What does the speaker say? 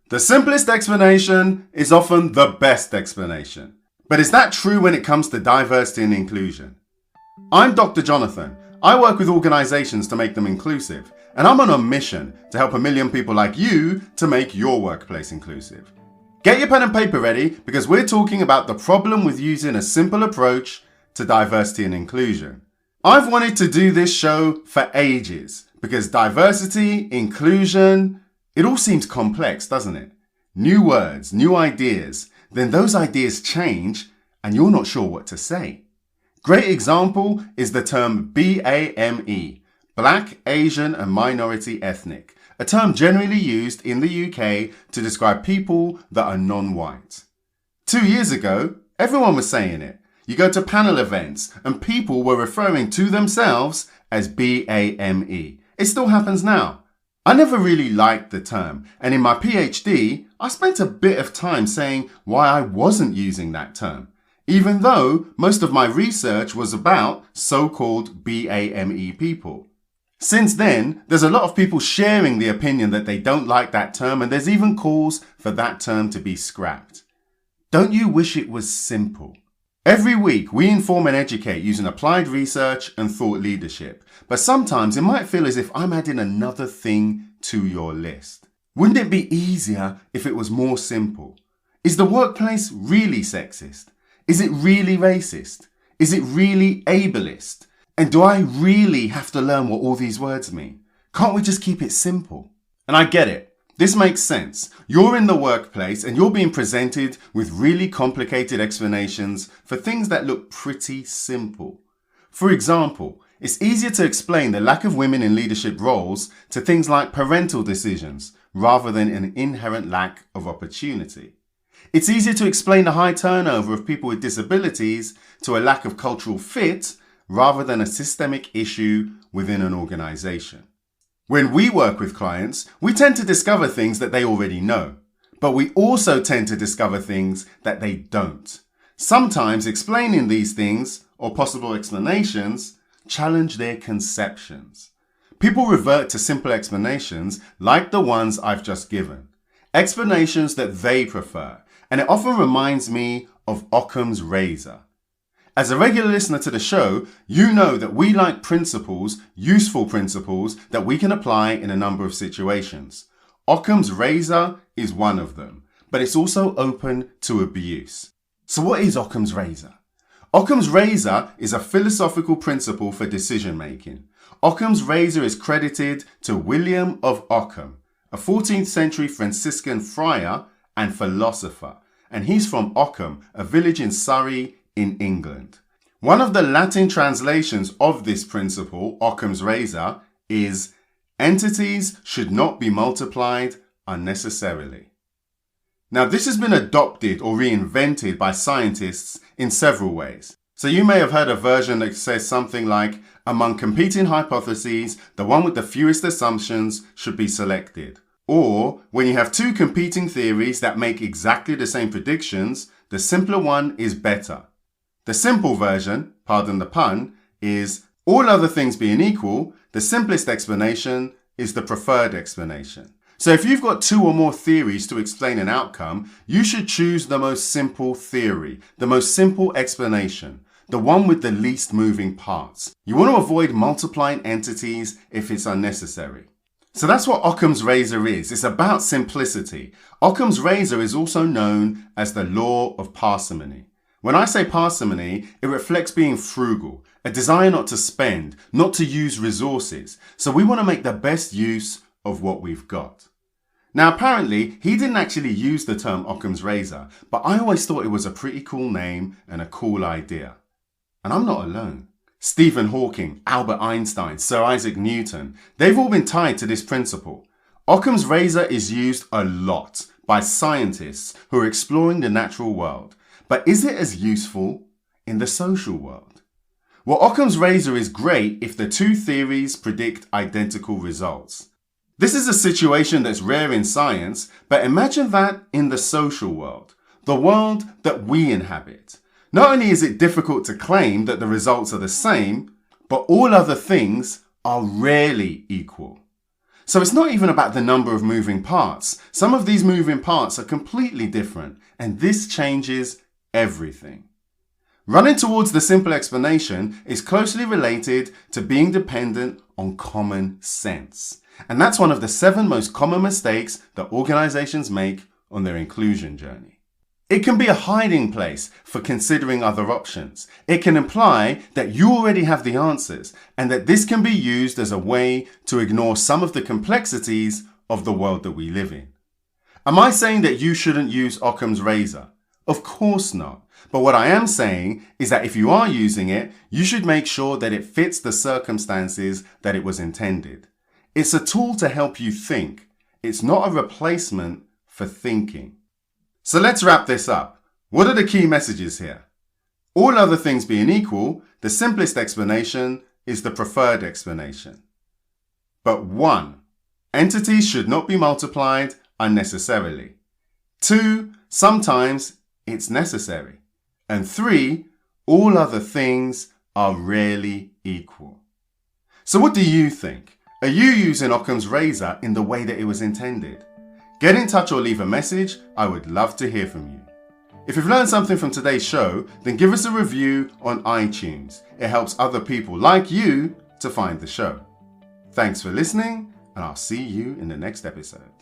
The simplest explanation is often the best explanation. But is that true when it comes to diversity and inclusion? I'm Dr. Jonathan. I work with organizations to make them inclusive, and I'm on a mission to help 1 million people like you to make your workplace inclusive. Get your pen and paper ready because we're talking about the problem with using a simple approach to diversity and inclusion. I've wanted to do this show for ages because diversity, inclusion, it all seems complex, doesn't it? New words, new ideas, then those ideas change and you're not sure what to say. Great example is the term BAME, Black, Asian and Minority Ethnic, a term generally used in the UK to describe people that are non-white. 2 years ago, everyone was saying it. You go to panel events and people were referring to themselves as BAME. It still happens now. I never really liked the term, and in my PhD, I spent a bit of time saying why I wasn't using that term, even though most of my research was about so-called BAME people. Since then, there's a lot of people sharing the opinion that they don't like that term, and there's even calls for that term to be scrapped. Don't you wish it was simple? Every week, we inform and educate using applied research and thought leadership, but sometimes it might feel as if I'm adding another thing to your list. Wouldn't it be easier if it was more simple? Is the workplace really sexist? Is it really racist? Is it really ableist? And do I really have to learn what all these words mean? Can't we just keep it simple? And I get it. This makes sense. You're in the workplace and you're being presented with really complicated explanations for things that look pretty simple. For example, it's easier to explain the lack of women in leadership roles to things like parental decisions rather than an inherent lack of opportunity. It's easier to explain the high turnover of people with disabilities to a lack of cultural fit rather than a systemic issue within an organization. When we work with clients, we tend to discover things that they already know, but we also tend to discover things that they don't. Sometimes explaining these things, or possible explanations, challenge their conceptions. People revert to simple explanations like the ones I've just given, explanations that they prefer, and it often reminds me of Occam's razor. As a regular listener to the show, you know that we like principles, useful principles that we can apply in a number of situations. Occam's razor is one of them, but it's also open to abuse. So what is Occam's razor? Occam's razor is a philosophical principle for decision making. Occam's razor is credited to William of Ockham, a 14th century Franciscan friar and philosopher, and he's from Ockham, a village in Surrey, in England. One of the Latin translations of this principle, Occam's razor, is entities should not be multiplied unnecessarily. Now, this has been adopted or reinvented by scientists in several ways. So you may have heard a version that says something like, among competing hypotheses, the one with the fewest assumptions should be selected. Or, when you have two competing theories that make exactly the same predictions, the simpler one is better. The simple version, pardon the pun, is all other things being equal, the simplest explanation is the preferred explanation. So if you've got two or more theories to explain an outcome, you should choose the most simple theory, the most simple explanation, the one with the least moving parts. You want to avoid multiplying entities if it's unnecessary. So that's what Occam's razor is. It's about simplicity. Occam's razor is also known as the law of parsimony. When I say parsimony, it reflects being frugal, a desire not to spend, not to use resources. So we want to make the best use of what we've got. Now, apparently, he didn't actually use the term Occam's razor, but I always thought it was a pretty cool name and a cool idea. And I'm not alone. Stephen Hawking, Albert Einstein, Sir Isaac Newton, they've all been tied to this principle. Occam's razor is used a lot by scientists who are exploring the natural world. But is it as useful in the social world? Well, Occam's razor is great if the two theories predict identical results. This is a situation that's rare in science, but imagine that in the social world, the world that we inhabit. Not only is it difficult to claim that the results are the same, but all other things are rarely equal. So it's not even about the number of moving parts. Some of these moving parts are completely different, and this changes everything. Running towards the simple explanation is closely related to being dependent on common sense. And that's one of the 7 most common mistakes that organizations make on their inclusion journey. It can be a hiding place for considering other options. It can imply that you already have the answers and that this can be used as a way to ignore some of the complexities of the world that we live in. Am I saying that you shouldn't use Occam's razor? Of course not. But what I am saying is that if you are using it, you should make sure that it fits the circumstances that it was intended. It's a tool to help you think. It's not a replacement for thinking. So let's wrap this up. What are the key messages here? All other things being equal, the simplest explanation is the preferred explanation. But 1, entities should not be multiplied unnecessarily. 2, sometimes it's necessary. And 3, all other things are rarely equal. So what do you think? Are you using Occam's razor in the way that it was intended? Get in touch or leave a message. I would love to hear from you. If you've learned something from today's show, then give us a review on iTunes. It helps other people like you to find the show. Thanks for listening, and I'll see you in the next episode.